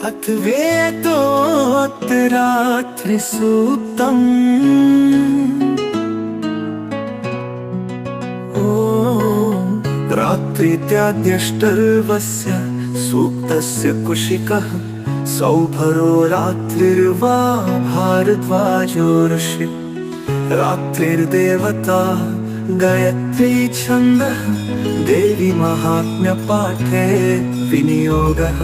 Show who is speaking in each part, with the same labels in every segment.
Speaker 1: अथवेदोत्तरात्रिसूक्तम् ॐ रात्रित्याद्यष्टर्वस्य सूक्तस्य कुशिकः सौभरो रात्रिर्वा भारद्वाजो ऋषि रात्रिर्देवता गायत्री छन्दः देवी महात्म्यपाठे विनियोगः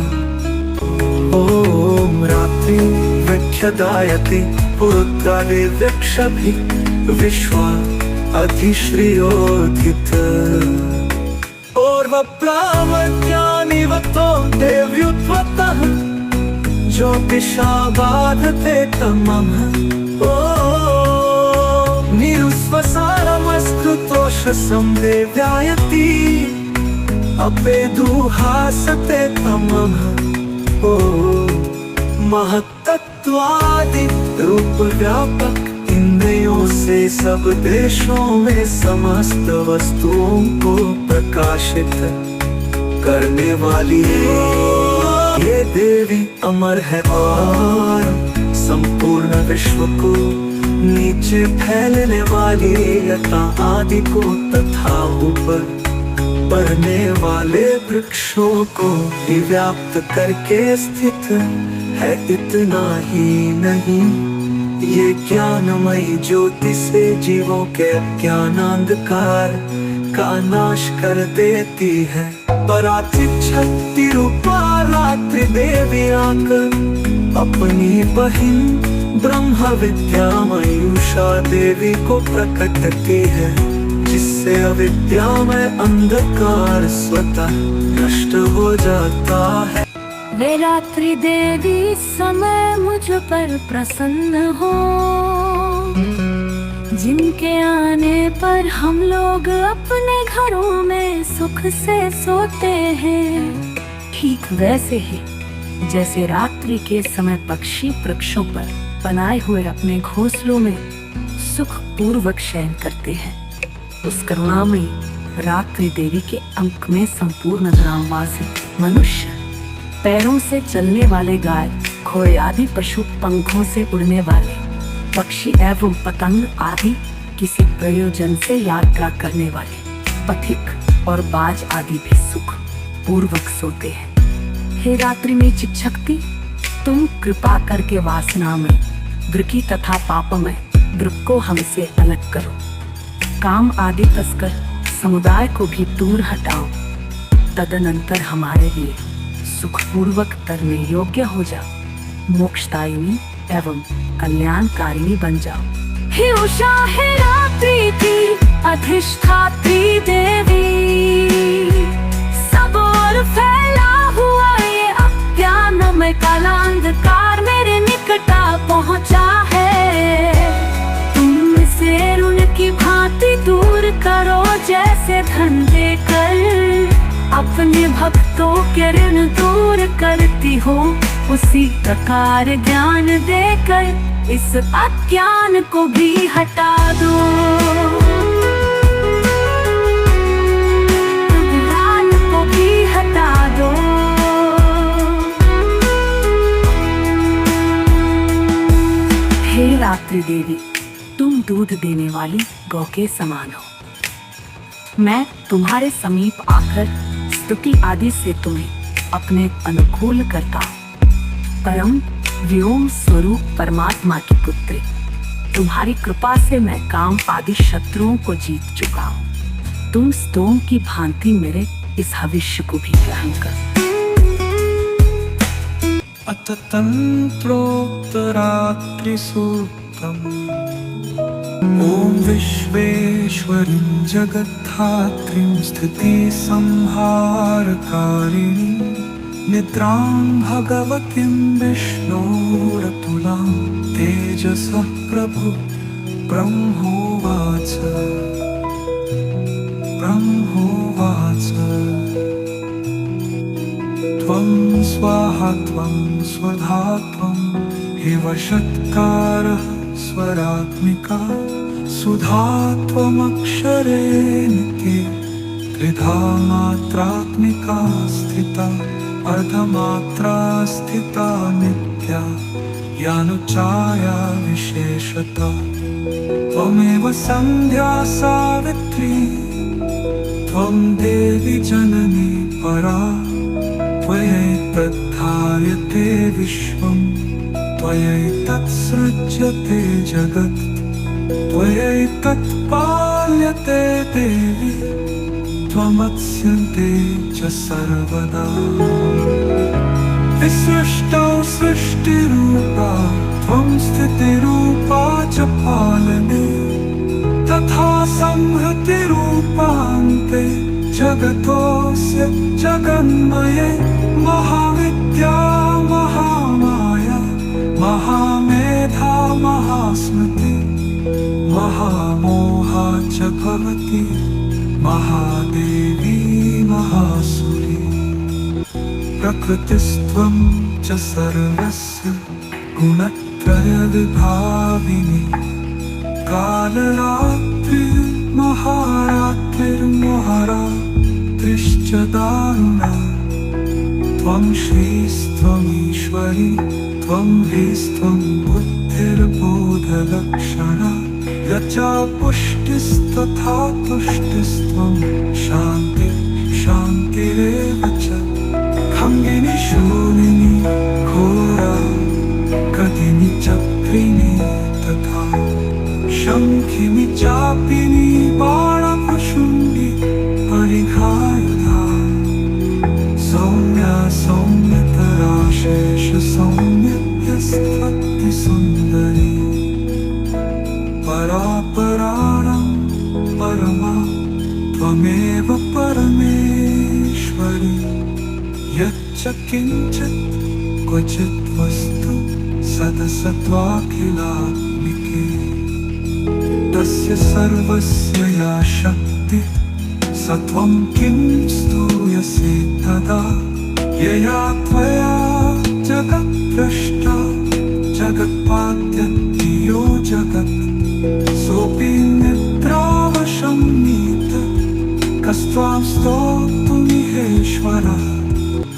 Speaker 1: ॐ रात्रि विख्यदायते पुरुत्रादिवृक्षभिः विश्वा अधिश्रियोधित पूर्वप्रावज्ञानिवतो देव्युत्वतः ज्योतिषा बाधते तमः ॐ निरुस्वसारमस्कृतोषसं देव्यायति अपेदुहासते तमः ओ महत्तत्वादि रूप व्यापक इंद्रियों से सब देशों में समस्त वस्तुओं को प्रकाशित करने वाली ये देवी अमर है और संपूर्ण विश्व को नीचे फैलने वाली यथा आदि को तथा ऊपर बढ़ने वाले वृक्षों को ही व्याप्त करके स्थित है। इतना ही नहीं, ये ज्ञानमयी ज्योति से जीवों के अज्ञानांधकार का नाश कर देती है। पराचित शक्ति रूपा रात्रि देवी आकर अपनी बहिन ब्रह्म विद्यामयी उषा देवी को प्रकटती है, जिससे अविद्यामय अंधकार स्वतः नष्ट हो जाता है।
Speaker 2: वे रात्रि देवी समय मुझ पर प्रसन्न हो, जिनके आने पर हम लोग अपने घरों में सुख से सोते हैं। ठीक वैसे ही जैसे रात्रि के समय पक्षी वृक्षों पर बनाए हुए अपने घोंसलों में सुख पूर्वक शयन करते हैं, उस करुणामयी रात्रि देवी के अंक में संपूर्ण ग्रामवासी मनुष्य, पैरों से चलने वाले गाय घोड़े आदि पशु, पंखों से उड़ने वाले पक्षी एवं पतंग आदि किसी प्रयोजन से यात्रा करने वाले पथिक और बाज आदि भी सुख पूर्वक सोते हैं। हे रात्रि में चित शक्ति, तुम कृपा करके वासना में वृकी तथा पापमय वृक को हमसे अलग करो। काम आदि तस्कर समुदाय को भी दूर हटाओ, तदनंतर हमारे लिए सुखपूर्वक तरने योग्य हो जाओ, मोक्षदायिनी एवं कल्याणकारिणी बन जाओ। हे उषा, हे रात्रि की अधिष्ठात्री देवी, सब ओर फैला हुआ ये अज्ञानमय काला अंधकार मेरे निकट आ पहुंचा है। तुम इसे ऋण की भांति दूर करो, जैसे धन देकर अपने भक्तों के ऋण दूर करती हो, उसी प्रकार ज्ञान देकर इस अज्ञान को भी हटा दो। ज्ञान को भी हटा दो। हे रात्रि देवी, तुम दूध देने वाली गौ के समान हो। मैं तुम्हारे समीप आकर स्तुति आदि से तुम्हें अपने अनुकूल करता हूँ। परम व्योम स्वरूप परमात्मा की पुत्री, तुम्हारी कृपा से मैं काम आदि शत्रुओं को जीत चुका हूँ। तुम स्तोम की भांति मेरे इस भविष्य को भी ग्रहण कर।
Speaker 1: अत तंत्रोक्तरात्रिसूक्तम् ॐ विश्वेश्वरीं जगद्धात्रीं स्थितिसंहारकारिणीं निद्रां भगवतीं विष्णोरतुलां तेजसः प्रभु ब्रह्मोवाच त्वं स्वाहा त्वं स्वधा त्वं हे वषत्कारः स्वरात्मिका सुधा त्वमक्षरे नित्ये त्रिधा मात्रात्मिका स्थिता अर्धमात्रा स्थिता नित्या यानुचाया विशेषता त्वमेव संध्या सावित्री त्वं देवी जननी परा त्वयैतद्धार्यते विश्वं त्वयैतत्सृज्यते जगत् त्वयैतत्पाल्यते देवी त्वमत्स्यन्ते च सर्वदा विसृष्टौ सृष्टिरूपा त्वं स्थितिरूपा च पालने तथा संहृतिरूपान्ते जगतोऽस्य जगन्मये महाविद्या महामाया महामेधा महास्मृति महामोहा च भवति महादेवी महासुरी प्रकृतिस्त्वं च सर्वस्य गुणत्रयविभाविनी कालरात्रिर्महारात्रिर्महारात्रिश्च दारुणा त्वं श्रीस्त्वमीश्वरी त्वं ह्रीस्त्वं बुद्धिर्बोधलक्षणा यचा पुष्टिस्तथा तुष्टिस्त्वं शान्तिरेव च खङ्गिनी शूलिनी घोरा गदिनी चक्रिणी तथा शङ्खिनी चापिनी बाणभुशुण्डी परिघायुधा सौम्या सौम्यतरा शेष सौम्यस्त्वत्ति सुन्दरी परापराणं परमा त्वमेव परमेश्वरी यच्च किञ्चित् क्वचित् वस्तु सदसत्त्वाखिलात्मिके तस्य सर्वस्य या शक्तिः स त्वं किं स्तूयसे तदा यया त्वया जगत्प्रष्टा जगत्पाद्यन्ति यो जगत् सोऽपि निद्रावशं नीत कस्त्वां स्तोतुमिहेश्वरः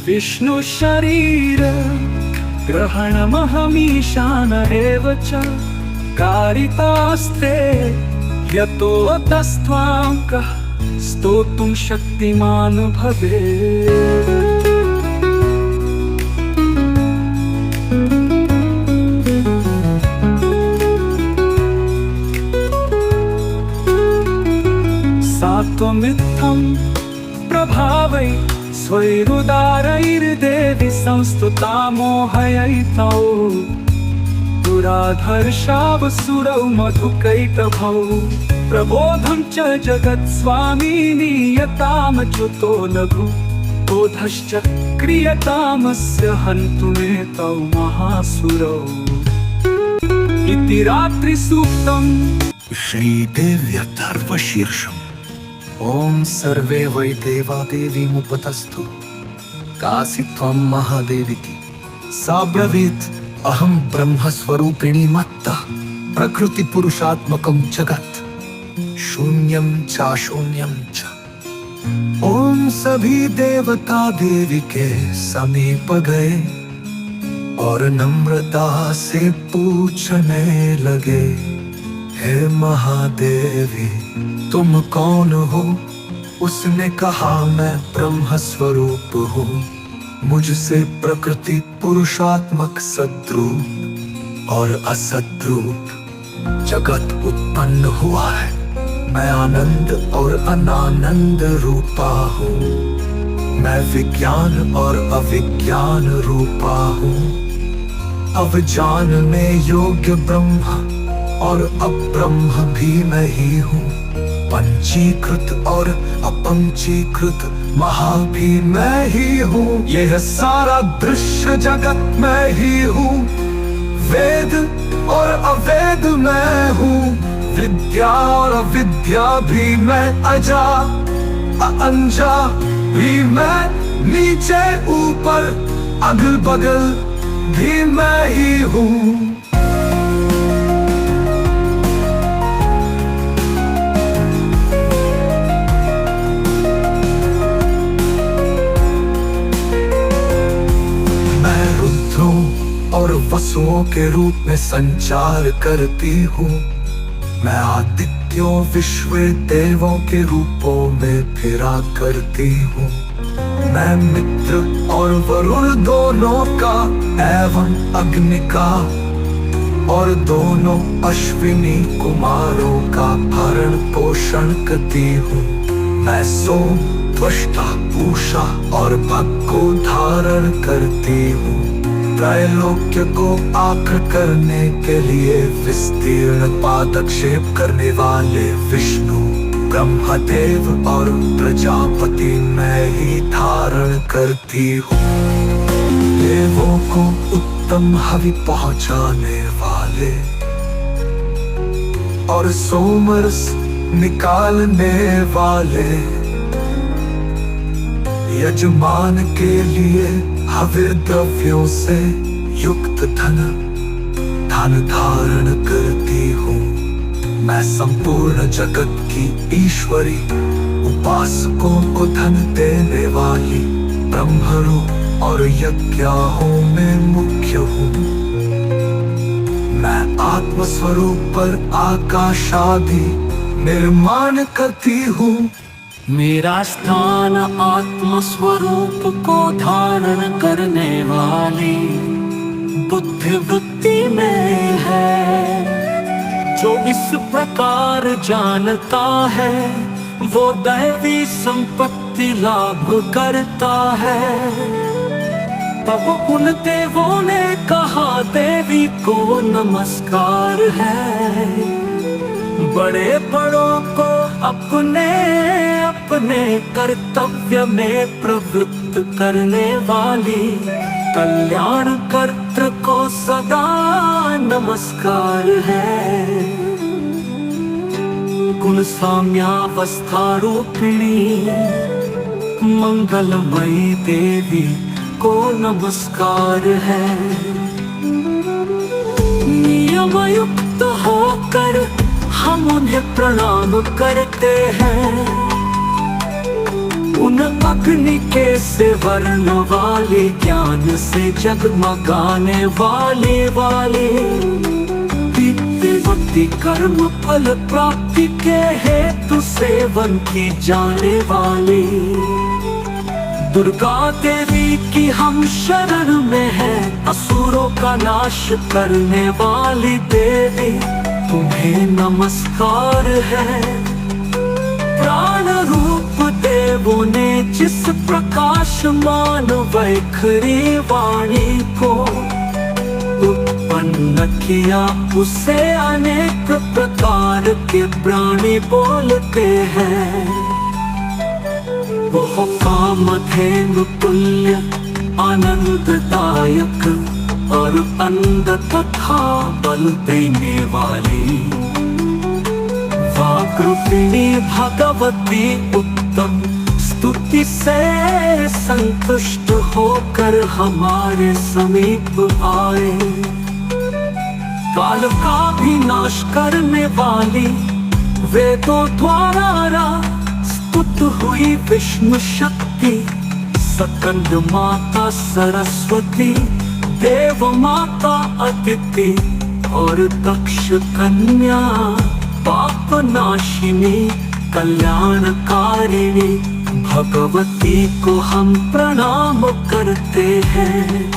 Speaker 1: विष्णु शरीर ग्रहणमहमीशान एव च कारितास्ते यतो तस्त्वां कः स्तोतुं शक्तिमान् भवेत् सा त्वमित्थं प्रभावै स्वैरुदारैर्देवि संस्तुता मोहयितौ दुराधर्षावसुरौ मधुकैटभौ प्रबोधं च जगत्स्वामिनी यतामच्युतो लघु बोधश्च क्रियतामस्य हन्तुमेतौ महासुरौ इति रात्रिसूक्तम्
Speaker 3: श्रीदेव्यथर्वशीर्षम् ॐ सर्वे वै देवा देवीमुपतस्तु कासि त्वं महादेवीति सा ब्रवीत् अहं ब्रह्मस्वरूपिणी मत्तः प्रकृतिपुरुषात्मकं जगत् शून्यं चाशून्यं च ॐ सभी देवता देवी के समीप गए और नम्रता से पूछने लगे हे महादेवी तुम कौन हो? उसने कहा मैं ब्रह्म स्वरूप हूँ मुझसे प्रकृति पुरुषात्मक सद्रूप और असद्रूप जगत उत्पन्न हुआ है। मैं आनंद और अनानंद रूपा हूँ। मैं विज्ञान और अविज्ञान रूपा हूँ। अब जानने योग्य ब्रह्म और अब्रह्म भी मैं ही हूँ। पंचीकृत और अपंचीकृत महा भी मैं ही हूँ। यह सारा दृश्य जगत मैं ही हूँ। वेद और अवेद मैं हूँ। विद्या और अविद्या भी मैं, अजा अनजा भी मैं, नीचे ऊपर अगल बगल भी मैं ही हूँ। वसुओं के रूप में संचार करती हूँ। मैं आदित्यों विश्व देवों के रूपों में फिरा करती हूँ। मैं मित्र और वरुण दोनों का एवं अग्नि का और दोनों अश्विनी कुमारों का भरण पोषण करती हूँ। मैं सोम, त्वष्टा, पूषा और भग को धारण करती हूँ। त्रैलोक्य को आकर करने के लिए विस्तीर्ण पादक्षेप करने वाले विष्णु, ब्रह्मदेव और प्रजापति मैं ही धारण करती हूँ। देवों को उत्तम हवि पहुँचाने वाले और सोमरस निकालने वाले, यजमान के लिए हवि द्रव्यों से युक्त धन धारण करती हूँ। मैं संपूर्ण जगत की ईश्वरी, उपासकों को धन देने वाली ब्रह्मरूप और यज्ञों में मुख्य हूँ। मैं आत्मस्वरूप पर आकाशादि निर्माण करती हूँ।
Speaker 1: मेरा स्थान आत्म स्वरूप को धारण करने वाली बुद्धि वृत्ति में है। जो इस प्रकार जानता है वो दैवी संपत्ति लाभ करता है। तब उन देवों ने कहा देवी को नमस्कार है। बड़े बड़ों को अपने अपने कर्तव्य में प्रवृत्त करने वाली कल्याण कर्त्र को सदा नमस्कार है। गुण साम्यावस्था रूपिणी मंगलमयी देवी को नमस्कार है। नियमयुक्त होकर हम उन्हें प्रणाम करते हैं। उन अग्नि के से वर्ण वाले, ज्ञान से जगमगाने वाले दिव्य कर्म फल प्राप्ति के हेतु सेवन की जाने वाली दुर्गा देवी की हम शरण में है। असुरों का नाश करने वाली देवी तुम्हें नमस्कार है। प्राण रूप देवों ने जिस प्रकाशमान वैखरी वाणी को उत्पन्न किया, उसे अनेक प्रकार के प्राणी बोलते हैं। वो कामधेनु तुल्य आनंददायक और अंध तथा बल देने वाली वाग्रूपिणी भगवती उत्तम स्तुति से संतुष्ट होकर हमारे समीप आए। काल का भी नाश करने वाली वेदों द्वारा स्तुत हुई विष्णु शक्ति, सकंद माता सरस्वती, देव माता अदिति और दक्ष कन्या पाप नाशिनी कल्याणकारिणी भगवती को हम प्रणाम करते हैं।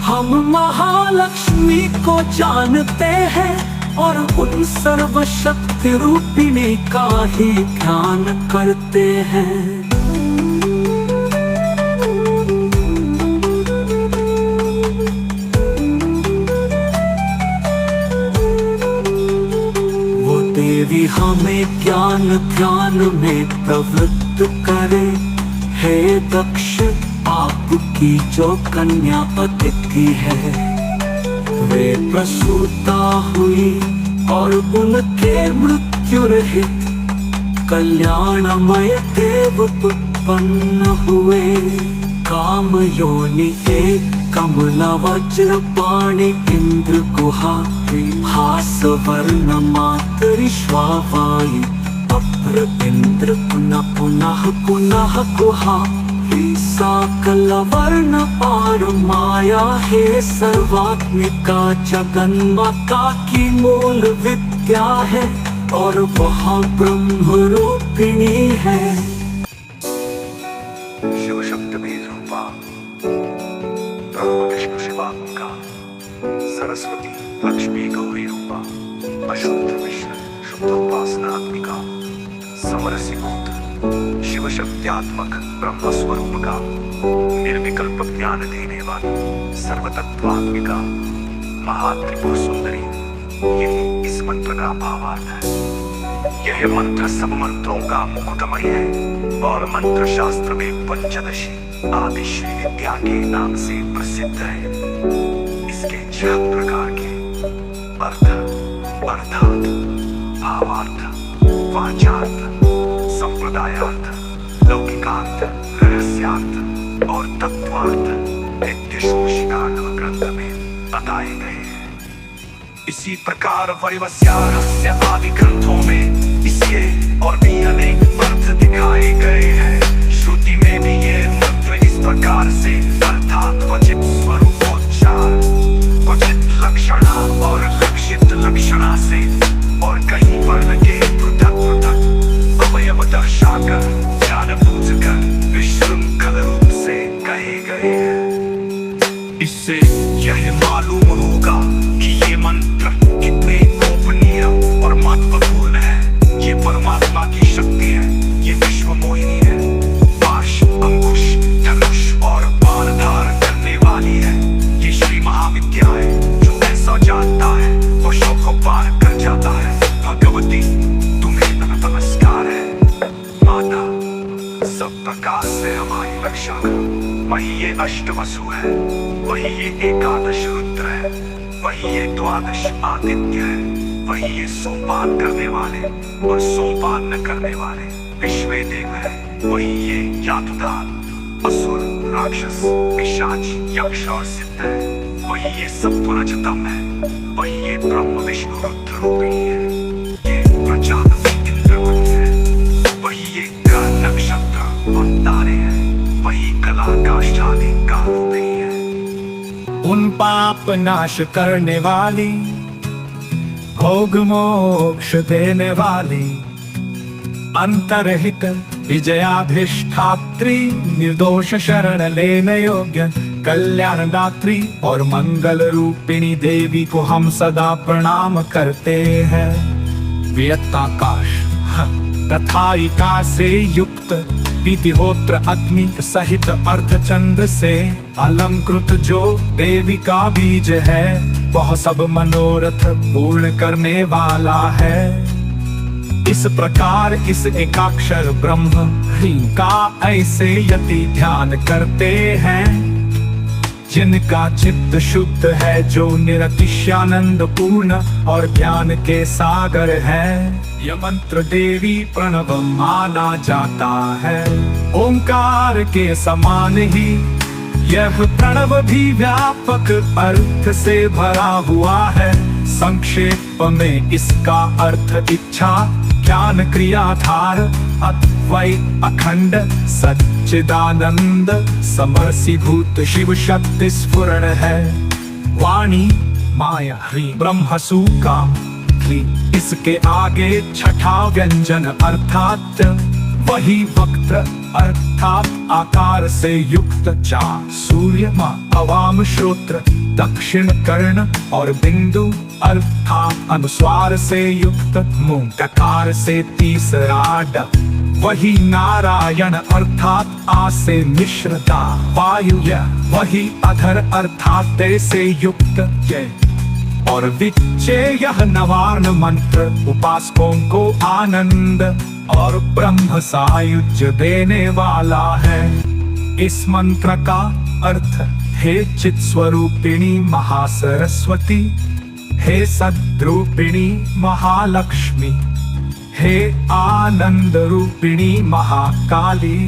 Speaker 1: हम महालक्ष्मी को जानते हैं और उन सर्वशक्ति रूपिणी का ही ध्यान करते हैं। देवी हमें ज्ञान ध्यान में प्रवृत्त करे। हे दक्ष, आपकी जो कन्या अदिति है वे प्रसूता हुई और उनके मृत्यु रहित कल्याणमय देव उत्पन्न हुए। काम योनि एक कमला वज्र पाणि इंद्र गुहा हास वर्ण मातरिश्वावायु अप्र इंद्र पुनः पुनः पुनः गुहा ही सकल वर्ण और माया है सर्वात्मिका जगन्माता की मूल विद्या है और वह ब्रह्म रूपिणी है।
Speaker 3: शिव शब्द में रूपा ब्रह्म विष्णु शिवात्मिका सरस्वती लक्ष्मी गौरी रूपा अशुद्ध विष्णु शुद्ध उपासनात्मिका समरसीभूत शिव शक्त्यात्मक ब्रह्म स्वरूप का निर्विकल्प ज्ञान देने वाली सर्वतत्वात्मिका महात्रिपुर सुंदरी, यही इस मंत्र का भावार्थ है। यह मंत्र सब मंत्रों का मुकुटमणि है और मंत्र शास्त्र में पंचदशी आदि श्री विद्या के नाम से प्रसिद्ध है। इसके 6 प्रकार के अर्थ, अर्थात, भावार्थ, वाचार्थ, संप्रदायार्थ, लौकिकार्थ, रहस्यार्थ और तत्वार्थ नित्यशोषिका ग्रंथ में बताए गए हैं। इसी प्रकार वैवस्या रहस्य आदि ग्रंथों में इसके और भी अनेक अर्थ दिखाए गए हैं। श्रुति में भी ये मंत्र इस प्रकार से अर्थात क्वचित स्वरूपोच्चार, क्वचित लक्षणा और लक्षित लक्षणा से और कहीं वर्ण के पृथक पृथक अवयव दर्शाकर जानबूझ कर विशृंखल रूप से कहे गए हैं। इससे यह मालूम होगा कि ये मंत्र कितने गोपनीय और महत्वपूर्ण है। ये परमात्मा की शक्ति है, ये विश्व मोहिनी है, पाश, अंकुश, धनुष और बाण धारण करने वाली है। ये श्री महाविद्या है, जो ऐसा जानता है वो शोक को पार कर जाता है। भगवती तुम्हें नमस्कार है। माता, सब प्रकार से हमारी रक्षा करो। वही ये अष्टवसु है, वही ये एकादश रुद्र है, वही ये द्वादश आदित्य है, वही ये सोमपान करने वाले और सोमपान न करने वाले विश्वे देव है, वही ये यातुदान, असुर, राक्षस, पिशाच, यक्ष और सिद्ध है, वही ये सत्वरजतम है, वही ये ब्रह्म विष्णु रुद्र रूपिणी है, ये प्रजापति इंद्रमणि है, वही ये ग्रह नक्षत्र और तारे हैं, वही कला काष्ठादि का रूपिणी है।
Speaker 4: उन पाप नाश करने वाली, भोग मोक्ष देने वाली, अंतरहित विजयाधिष्ठात्री, निर्दोष शरण लेने योग्य कल्याणदात्री और मंगल रूपिणी देवी को हम सदा प्रणाम करते हैं। व्यक्ताकाश तथाइका से युक्त विधिहोत्र अग्नि सहित अर्धचंद्र से अलंकृत जो देवी का बीज है, वह सब मनोरथ पूर्ण करने वाला है। इस प्रकार इस एकाक्षर ब्रह्म ह्रीं का ऐसे यति ध्यान करते हैं, जिनका चित्त शुद्ध है, जो निरतिशयानंद पूर्ण और ज्ञान के सागर है। यह मंत्र देवी प्रणव माना जाता है। ओंकार के समान ही यह प्रणव भी व्यापक अर्थ से भरा हुआ है। संक्षेप में इसका अर्थ इच्छा, ज्ञान, क्रियाधार, अद्वय, अखंड, सच्चिदानंद, समरसीभूत शिव शक्ति स्फुरण है। वाणी, माया, ह्रीं ब्रह्मसु का ह्रीं, इसके आगे छठा व्यंजन अर्थात वही वक्त अर्थात आकार से युक्त चार सूर्य, अवाम, श्रोत्र, दक्षिण कर्ण और बिंदु अर्थात अनुस्वार से युक्त मुंह, टकार से तीसरा ड, वही नारायण अर्थात आ से मिश्रता, वायु, वही अधर अर्थात ते से युक्त जय और विच्चे यह नवार्ण मंत्र उपासकों को आनंद और ब्रह्म सायुज्य देने वाला है। इस मंत्र का अर्थ, हे चित स्वरूपिणी महासरस्वती, हे सद्रूपिणी महालक्ष्मी, हे आनंद रूपिणी महाकाली।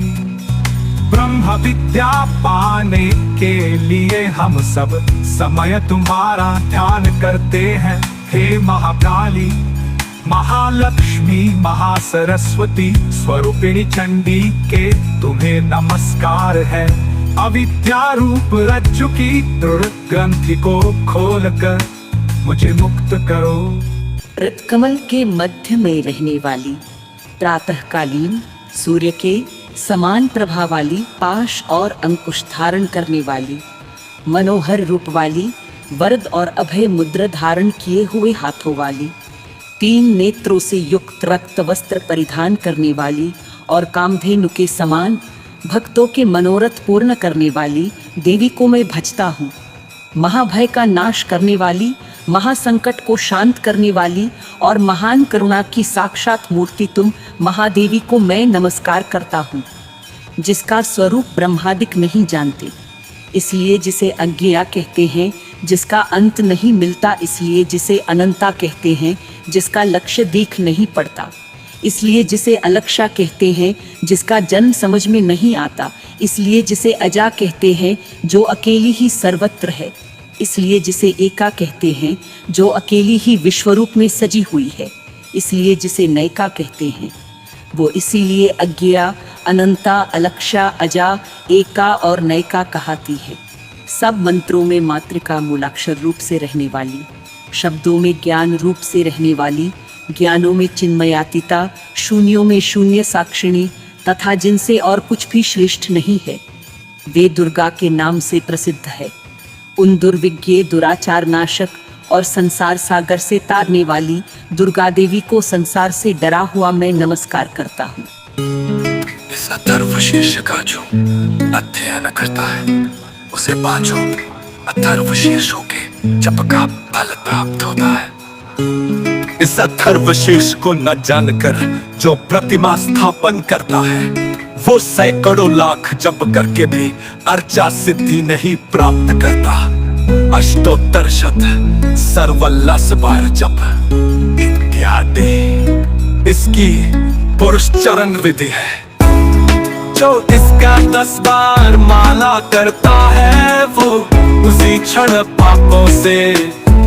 Speaker 4: ब्रह्म विद्या पाने के लिए हम सब समय तुम्हारा ध्यान करते हैं, हे महाकाली। महालक्ष्मी महासरस्वती स्वरूपिणी चंडी के तुम्हें नमस्कार है। अविद्या रूप रज्जु की दृढ़ ग्रंथि को खोलकर मुझे मुक्त करो।
Speaker 5: रत्कमल के मध्य में रहने वाली, प्रातःकालीन सूर्य के समान प्रभा वाली, पाश और अंकुश धारण करने वाली, मनोहर रूप वाली, वरद और अभय मुद्रा धारण किए हुए हाथों वाली, 3 नेत्रों से युक्त रक्त वस्त्र परिधान करने वाली और कामधेनु के समान भक्तों के मनोरथ पूर्ण करने वाली देवी को मैं भजता हूँ। महाभय का नाश करने वाली, महासंकट को शांत करने वाली और महान करुणा की साक्षात मूर्ति तुम महादेवी को मैं नमस्कार करता हूँ, जिसका स्वरूप ब्रह्मादिक नहीं जानते, इसलिए जिसे अज्ञेया कहते हैं, जिसका अंत नहीं मिलता, इसलिए जिसे अनंता कहते हैं, जिसका लक्ष्य दिख नहीं पड़ता, इसलिए जिसे अलक्षा कहते हैं, जिसका जन्म समझ में नहीं आता, इसलिए जिसे अजा कहते हैं, जो अकेली ही सर्वत्र है, इसलिए जिसे एका कहते हैं, जो अकेली ही विश्वरूप में सजी हुई है, इसलिए जिसे नैका कहते हैं, वो इसीलिए अज्ञेया, अनंता, अलक्षा, अजा, एका और नैका कहती है। सब मंत्रों में मातृका मूलाक्षर रूप से रहने वाली, शब्दों में ज्ञान रूप से रहने वाली, ज्ञानों में चिन्मयातीता, शून्यों में शून्य साक्षिणी तथा जिनसे और कुछ भी श्रेष्ठ नहीं है, वे दुर्गा के नाम से प्रसिद्ध है। उन दुर्विज्ञ, दुराचार नाशक और संसार सागर से तारने वाली दुर्गा देवी को संसार से डरा हुआ मैं नमस्कार करता हूँ।
Speaker 3: इस अथर्वशीर्ष का जो अध्ययन करता है उसे 5 अथर्वशीर्षों के जप का फल प्राप्त होता है। इस अथर्वशीर्ष को न जानकर जो प्रतिमा स्थापन करता है वो सैकड़ों लाख जप करके भी अर्चा सिद्धि नहीं प्राप्त करता। अष्टोत्तर शत सर्वल्लस बार जप इत्यादि इसकी पुरुष चरण विधि है। जो इसका 10 बार माला करता है वो उसी क्षण पापों से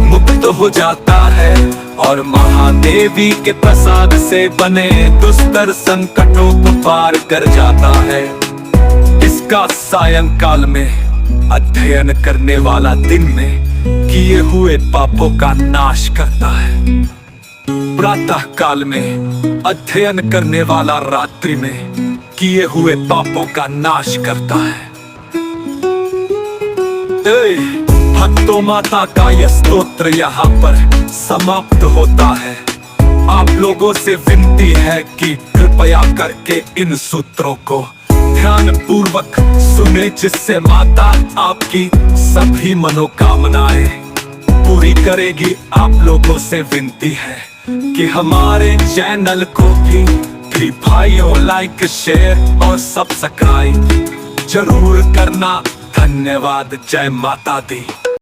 Speaker 3: मुक्त हो जाता है और महादेवी के प्रसाद से बने दुस्तर संकटों को पार कर जाता है। इसका सायंकाल में अध्ययन करने वाला दिन में किए हुए पापों का नाश करता है। प्रातः काल में अध्ययन करने वाला रात्रि में किए हुए पापों का नाश करता है। भक्तों, माता का यह स्तोत्र यहाँ पर समाप्त होता है। आप लोगों से विनती है कि कृपया करके इन सूत्रों को ध्यान पूर्वक सुने, जिससे माता आपकी सभी मनोकामनाएं पूरी करेगी। आप लोगों से विनती है कि हमारे चैनल को भी भाइयों लाइक, शेयर और सब्सक्राइब जरूर करना। धन्यवाद। जय माता दी।